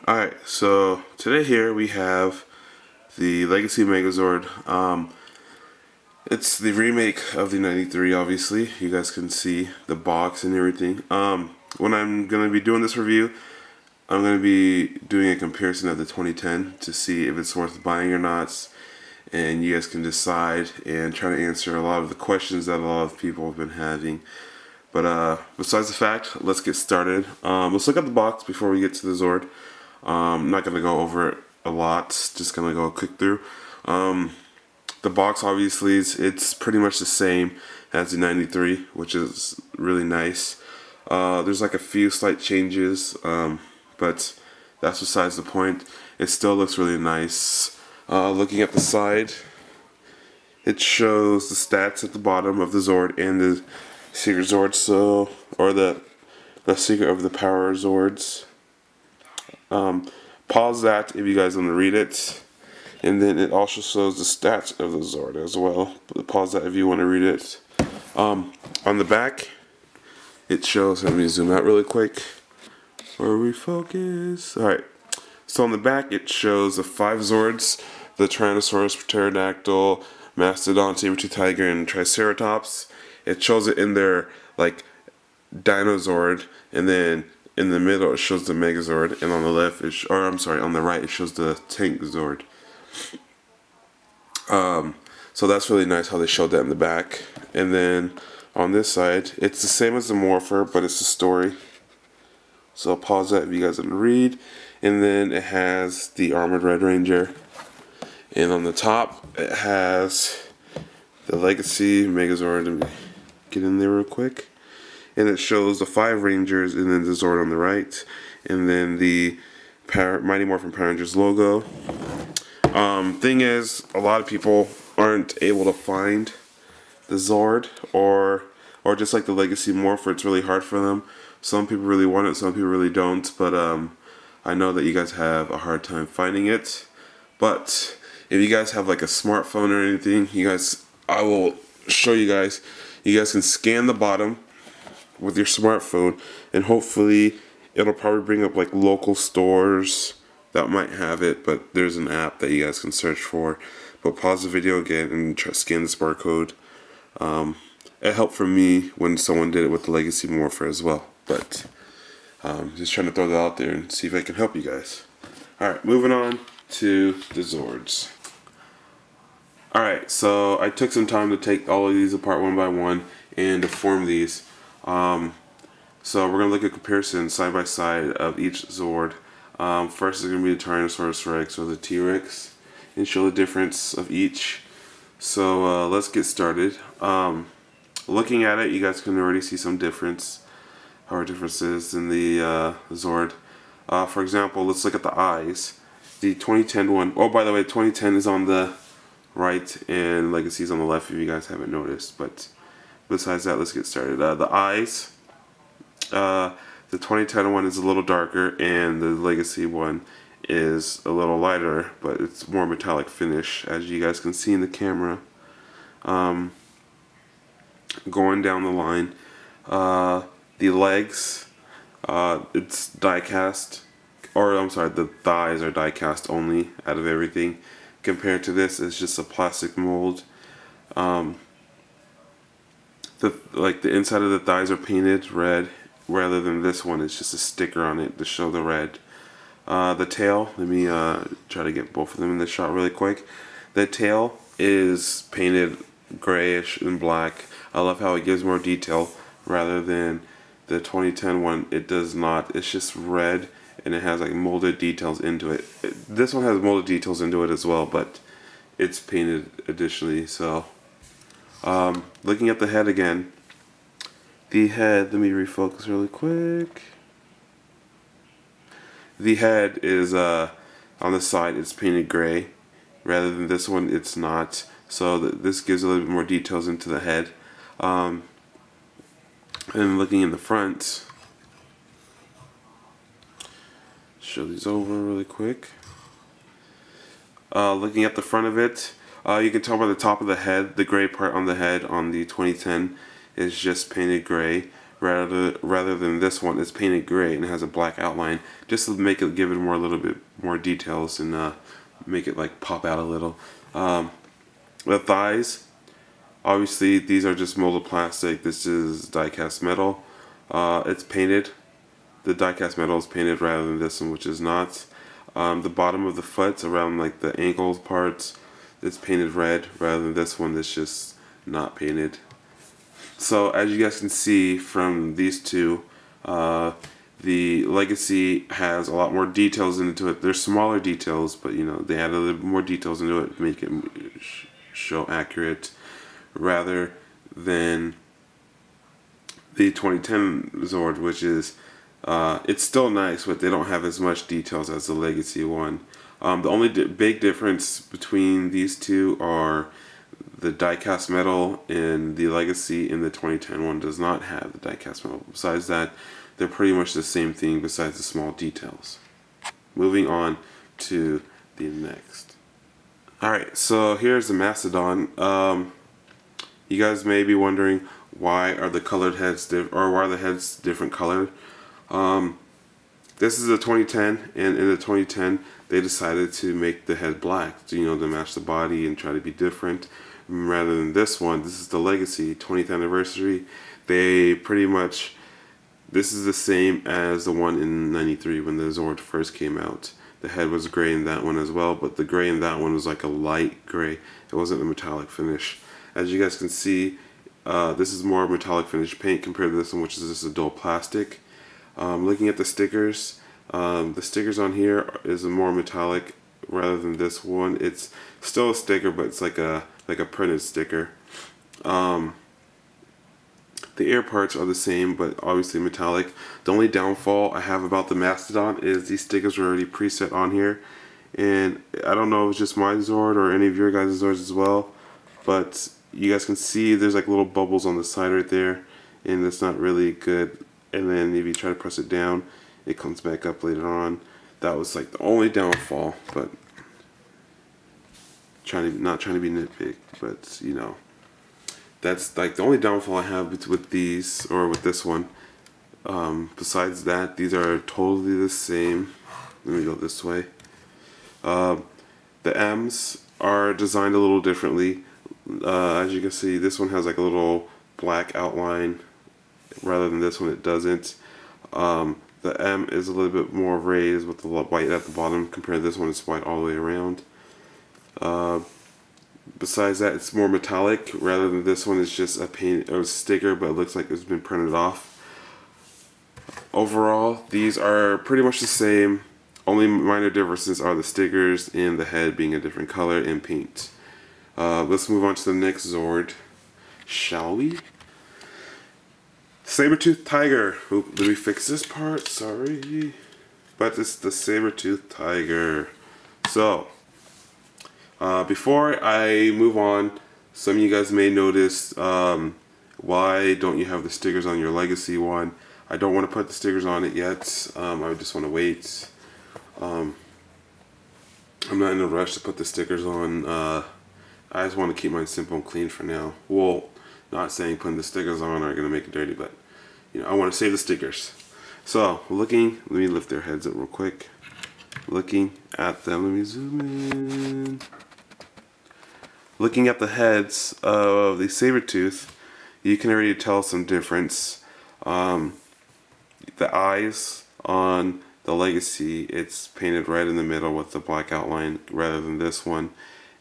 Alright, so today here we have the Legacy Megazord. It's the remake of the 93, obviously. You guys can see the box and everything. When I'm going to be doing this review, I'm going to be doing a comparison of the 2010 to see if it's worth buying or not. And you guys can decide and try to answer a lot of the questions that a lot of people have been having. But besides the fact, let's get started. Let's look at the box before we get to the Zord. I'm not going to go over it a lot, just going to go quick through. The box obviously it's pretty much the same as the 93, which is really nice. There's like a few slight changes, but that's besides the point. It still looks really nice. Looking at the side, it shows the stats at the bottom of the Zord and the secret Zord, or the secret of the power Zords. Pause that if you guys want to read it, and then it also shows the stats of the Zord as well. Pause that if you want to read it. On the back, it shows. Let me zoom out really quick. Where we focus. All right. So on the back, it shows the 5 Zords: the Tyrannosaurus, Pterodactyl, Mastodon, Saber-tooth tiger, and Triceratops. It shows it in their like Dinozord, and then in the middle it shows the Megazord, and on the left, on the right, it shows the Tank Zord. So that's really nice how they showed that in the back. And then on this side, it's the same as the Morpher, but it's a story. So I'll pause that if you guys want to read. And then it has the Armored Red Ranger. And on the top, it has the Legacy Megazord. Let me get in there real quick. And it shows the 5 Rangers, and then the Zord on the right, and then the Mighty Morphin Power Rangers logo. Thing is, a lot of people aren't able to find the Zord, or just like the Legacy Morpher, it's really hard for them. Some people really want it, some people really don't, but I know that you guys have a hard time finding it. But if you guys have like a smartphone or anything, I will show you guys. You guys can scan the bottom with your smartphone, and hopefully it'll probably bring up like local stores that might have it, but there's an app that you guys can search for. But pause the video again and try to scan this barcode. It helped for me when someone did it with the Legacy Morpher as well, but just trying to throw that out there and see if I can help you guys. Alright, moving on to the Zords. Alright, so I took some time to take all of these apart one by one and to form these. So we're going to look at comparison side by side of each Zord. First is going to be the Tyrannosaurus Rex or the T-Rex, and show the difference of each. So let's get started. Looking at it, you guys can already see some differences in the Zord. For example, let's look at the eyes. The 2010 one, oh by the way, 2010 is on the right and Legacy is on the left if you guys haven't noticed. But besides that, let's get started. The eyes, the 2010 one is a little darker, and the Legacy one is a little lighter, but it's more metallic finish, as you guys can see in the camera. Going down the line, the legs, it's die cast, or I'm sorry, the thighs are die cast only out of everything. Compared to this, it's just a plastic mold. The inside of the thighs are painted red, rather than this one, it's just a sticker on it to show the red. The tail, let me try to get both of them in the shot really quick. The tail is painted grayish and black. I love how it gives more detail, rather than the 2010 one. It does not. It's just red, and it has like molded details into it. This one has molded details into it as well, but it's painted additionally. So looking at the head again, the head, let me refocus really quick. The head is on the side, it's painted gray, rather than this one it's not. So this gives a little bit more details into the head. And looking in the front, show these over really quick. Looking at the front of it, you can tell by the top of the head, the gray part on the head on the 2010 is just painted gray, rather than this one. It's painted gray and it has a black outline, just to make it give it a little bit more details and make it like pop out a little. The thighs, obviously these are just molded plastic. This is die-cast metal. It's painted. The die-cast metal is painted rather than this one, which is not. The bottom of the foot, around like the ankle parts, it's painted red rather than this one that's just not painted. So as you guys can see from these two, the Legacy has a lot more details into it. There's smaller details, but you know, they add a little bit more details into it to make it show accurate, rather than the 2010 Zord, which is it's still nice, but they don't have as much details as the Legacy one. The only big difference between these two are the die-cast metal in the Legacy, and the 2010 one does not have the die-cast metal. Besides that, they're pretty much the same thing besides the small details. Moving on to the next. Alright, so here's the Mastodon. You guys may be wondering, why are the colored heads or why are the heads different colored? This is a 2010, and in the 2010 they decided to make the head black, to, you know, to match the body and try to be different. Rather than this one, this is the Legacy 20th anniversary. They pretty much, this is the same as the one in '93 when the Zord first came out. The head was gray in that one as well, but the gray in that one was like a light gray. It wasn't a metallic finish. As you guys can see, this is more metallic finish paint compared to this one, which is just a dull plastic. Looking at the stickers on here is a more metallic rather than this one. It's still a sticker, but it's like a printed sticker. The ear parts are the same, but obviously metallic. The only downfall I have about the Mastodon is these stickers are already preset on here, and I don't know if it's just my Zord or any of your guys' Zords as well, but you guys can see there's like little bubbles on the side right there, and that's not really good. And then if you try to press it down, it comes back up later on. That was like the only downfall, but not trying to be nitpick, but you know, that's like the only downfall I have with these, or with this one. Besides that, these are totally the same. Let me go this way. The M's are designed a little differently. As you can see, this one has like a little black outline, rather than this one it doesn't. The M is a little bit more raised with the white at the bottom compared to this one. It's white all the way around. Besides that, it's more metallic rather than this one. It's just a paint or a sticker, but it looks like it's been printed off. Overall, these are pretty much the same. Only minor differences are the stickers and the head being a different color and paint. Let's move on to the next Zord, shall we? Saber-toothed tiger. Oop, did we fix this part? Sorry. But it's the saber-toothed tiger. So, before I move on, some of you guys may notice, why don't you have the stickers on your Legacy one? I don't want to put the stickers on it yet. I just want to wait. I'm not in a rush to put the stickers on. I just want to keep mine simple and clean for now. Well, not saying putting the stickers on are going to make it dirty, but you know, I want to save the stickers. So, let me lift their heads up real quick. Looking at them, let me zoom in. Looking at the heads of the saber-tooth, you can already tell some difference. The eyes on the Legacy, it's painted right in the middle with the black outline, rather than this one,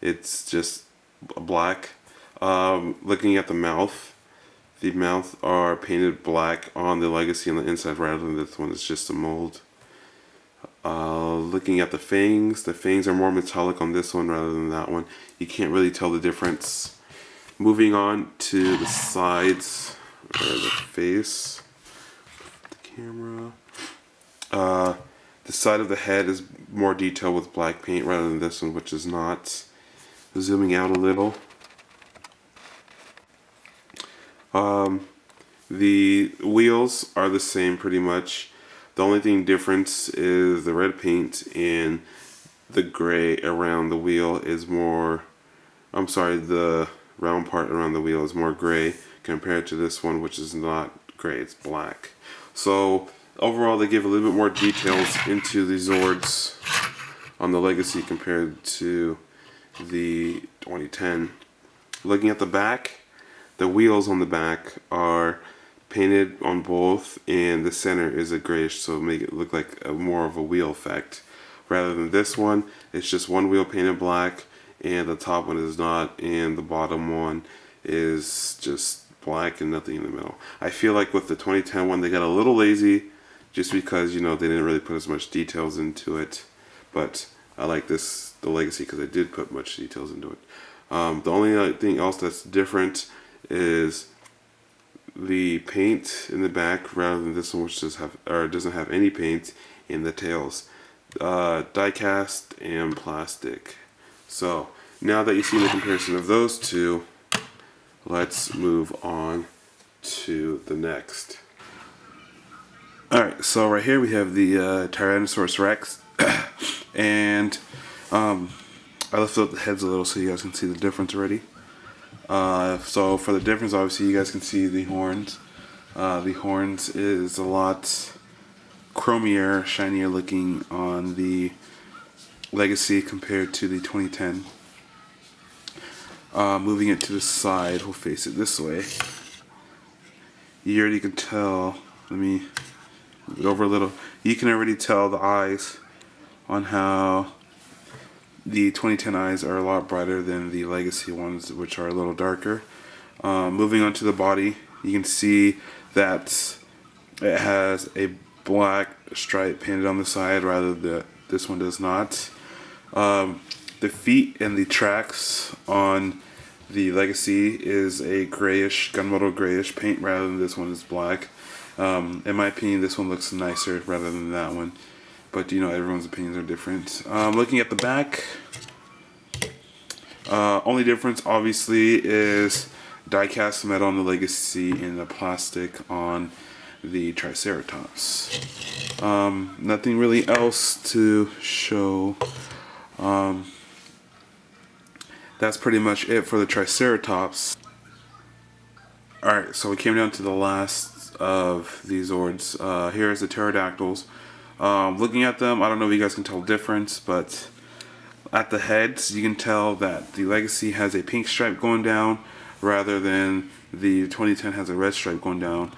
it's just black. Looking at the mouth are painted black on the Legacy on the inside, rather than this one, it's just a mold. Looking at the fangs are more metallic on this one rather than that one. You can't really tell the difference. Moving on to the sides, or the face, the camera. The side of the head is more detailed with black paint rather than this one, which is not. Zooming out a little. The wheels are the same pretty much. The only thing difference is the red paint, and the gray around the wheel is more, the round part around the wheel is more gray compared to this one, which is not gray, it's black. So overall they give a little bit more details into the Zords on the Legacy compared to the 2010. Looking at the back, the wheels on the back are painted on both, and the center is a grayish, so make it look like more of a wheel effect. Rather than this one, it's just one wheel painted black, and the top one is not, and the bottom one is just black and nothing in the middle. I feel like with the 2010 one, they got a little lazy, just because, you know, they didn't really put as much details into it. But I like this, the Legacy, because they did put much details into it. The only thing else that's different is the paint in the back, rather than this one, which doesn't have any paint in the tails. Die cast and plastic. So now that you've seen the comparison of those two, let's move on to the next. Alright, so right here we have the Tyrannosaurus Rex, and I lifted up the heads a little so you guys can see the difference already. So for the difference, obviously you guys can see the horns. The horns is a lot chromier, shinier looking on the Legacy compared to the 2010. Moving it to the side, we'll face it this way. You already can tell, let me move it over a little. You can already tell the eyes on how the 2010 eyes are a lot brighter than the Legacy ones, which are a little darker. Moving on to the body, you can see that it has a black stripe painted on the side, rather than this one does not. The feet and the tracks on the Legacy is a grayish, gunmetal grayish paint, rather than this one is black. In my opinion, this one looks nicer rather than that one. But you know, everyone's opinions are different. Looking at the back, only difference obviously is die-cast metal on the Legacy and the plastic on the Triceratops. Nothing really else to show. That's pretty much it for the Triceratops. Alright, so we came down to the last of these Zords. Here's the pterodactyls. Looking at them, I don't know if you guys can tell the difference, but at the heads, you can tell that the Legacy has a pink stripe going down, rather than the 2010 has a red stripe going down.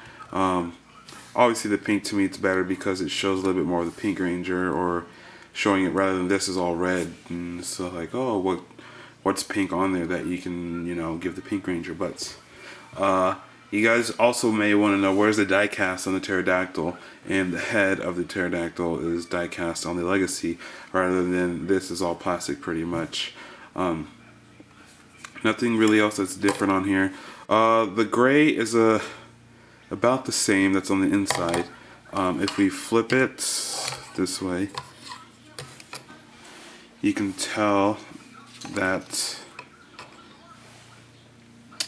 Obviously the pink to me it's better because it shows a little bit more of the Pink Ranger, or showing it rather than this is all red. And so like, oh, what's pink on there that you can, you know, give the Pink Ranger. But you guys also may want to know, where's the die cast on the pterodactyl, and the head of the pterodactyl is die cast on the Legacy, rather than this is all plastic pretty much. Nothing really else that's different on here. The gray is about the same that's on the inside. If we flip it this way, you can tell that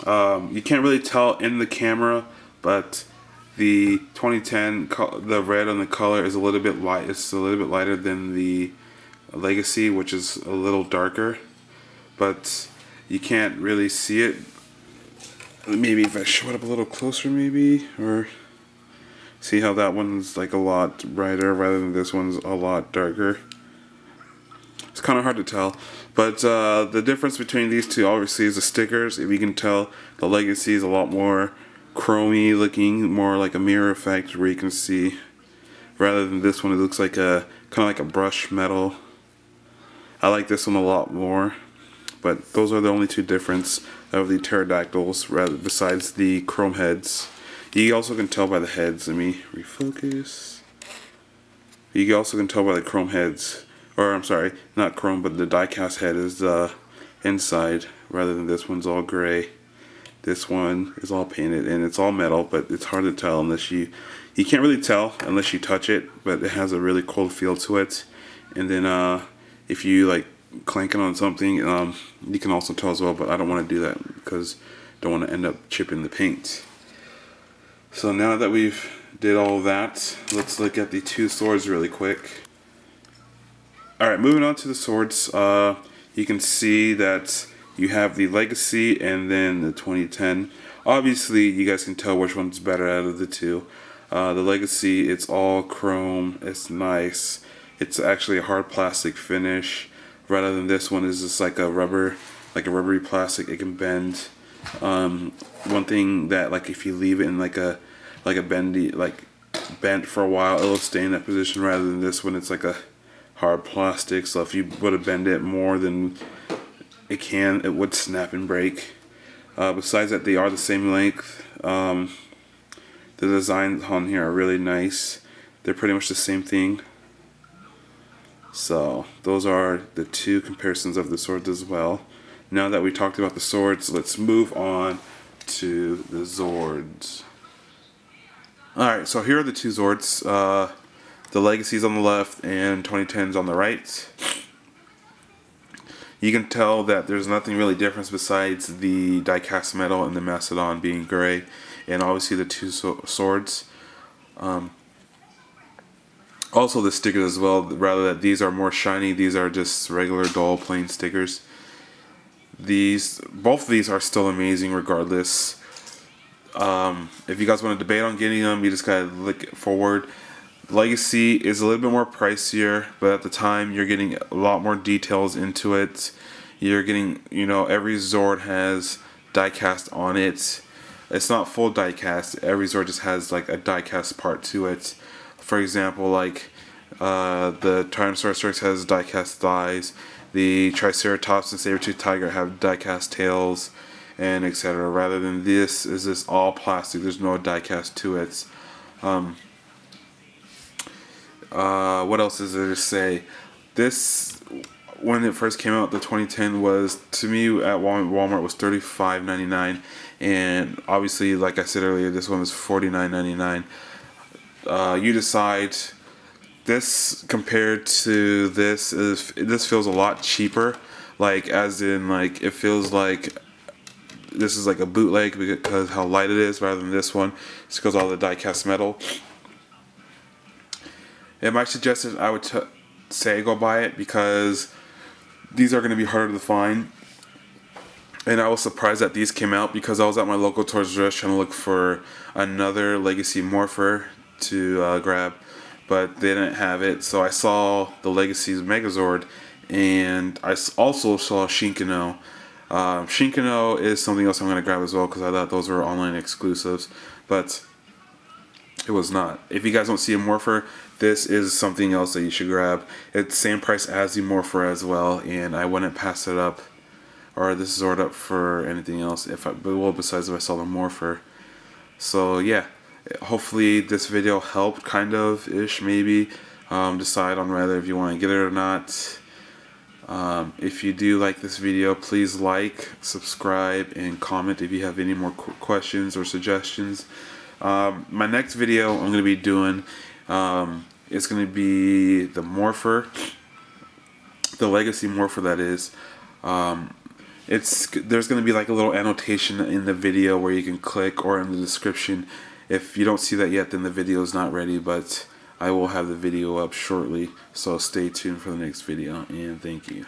you can't really tell in the camera, but the 2010, the red on the color is a little bit light. It's a little bit lighter than the Legacy, which is a little darker, but you can't really see it. Maybe if I show it up a little closer, maybe, or see how that one's like a lot brighter rather than this one's a lot darker. It's kind of hard to tell, but the difference between these two obviously is the stickers. If you can tell, the Legacy is a lot more chromy looking, more like a mirror effect where you can see, rather than this one it looks like a kind of like a brush metal. I like this one a lot more, but those are the only two difference of the pterodactyls, besides the chrome heads. You also can tell by the heads. Let me refocus. You also can tell by the chrome heads, or I'm sorry, not chrome, but the die-cast head is the inside, rather than this one's all gray. This one is all painted and it's all metal, but it's hard to tell unless you can't really tell unless you touch it, but it has a really cold feel to it. And then if you like clank it on something, you can also tell as well, but I don't want to do that because I don't want to end up chipping the paint. So now that we've did all of that, let's look at the two swords really quick. Alright, moving on to the swords, you can see that you have the Legacy and then the 2010. Obviously, you guys can tell which one's better out of the two. The Legacy, it's all chrome. It's nice. It's actually a hard plastic finish, rather than this one is just like a rubbery plastic. It can bend. One thing that, like, if you leave it in like a bendy, like bent for a while, it'll stay in that position. Rather than this one, it's like a hard plastic. So if you were to bend it more than it would snap and break. Besides that, they are the same length. The designs on here are really nice. They're pretty much the same thing. So those are the two comparisons of the swords as well. Now that we talked about the swords, let's move on to the Zords. Alright, so here are the two Zords. The Legacy's on the left and 2010's on the right. You can tell that there's nothing really different besides the die-cast metal and the Mastodon being gray, and obviously the two swords. Also the stickers as well, rather that these are more shiny, these are just regular dull plain stickers. Both of these are still amazing regardless. If you guys want to debate on getting them, you just gotta look forward. Legacy is a little bit more pricier, but at the time you're getting a lot more details into it. You're getting, every Zord has die-cast on it. It's not full die-cast. Every Zord just has like a die-cast part to it. For example, like the Tyrannosaurus Rex has die-cast thighs. The Triceratops and Saber-Tooth Tiger have die-cast tails, and etc. Rather than this is just all plastic. There's no die-cast to it. What else is there to say? This, when it first came out, the 2010 was, to me at Walmart was $35.99, and obviously, like I said earlier, this one was $49.99. You decide. This compared to this feels a lot cheaper. Like, as in, like, it feels like this is like a bootleg because how light it is, rather than this one. It's because all the die-cast metal. And my suggestion, I would say go buy it, because these are going to be harder to find. And I was surprised that these came out, because I was at my local Toys R Us trying to look for another Legacy Morpher to grab, but they didn't have it. So I saw the Legacy's Megazord, and I also saw Shinkano. Shinkano is something else I'm going to grab as well, because I thought those were online exclusives, but it was not. If you guys don't see a Morpher, this is something else that you should grab. It's the same price as the Morpher as well, and I wouldn't pass it up, or this Zord up, for anything else, besides if I saw the Morpher. So yeah, hopefully this video helped, kind of ish, maybe decide on whether if you want to get it or not. If you do like this video, please like, subscribe, and comment if you have any more questions or suggestions. My next video I'm going to be doing, it's going to be the Morpher, the Legacy Morpher, that is. There's going to be like a little annotation in the video where you can click, or in the description. If you don't see that yet, then the video is not ready, but I will have the video up shortly, so stay tuned for the next video, and thank you.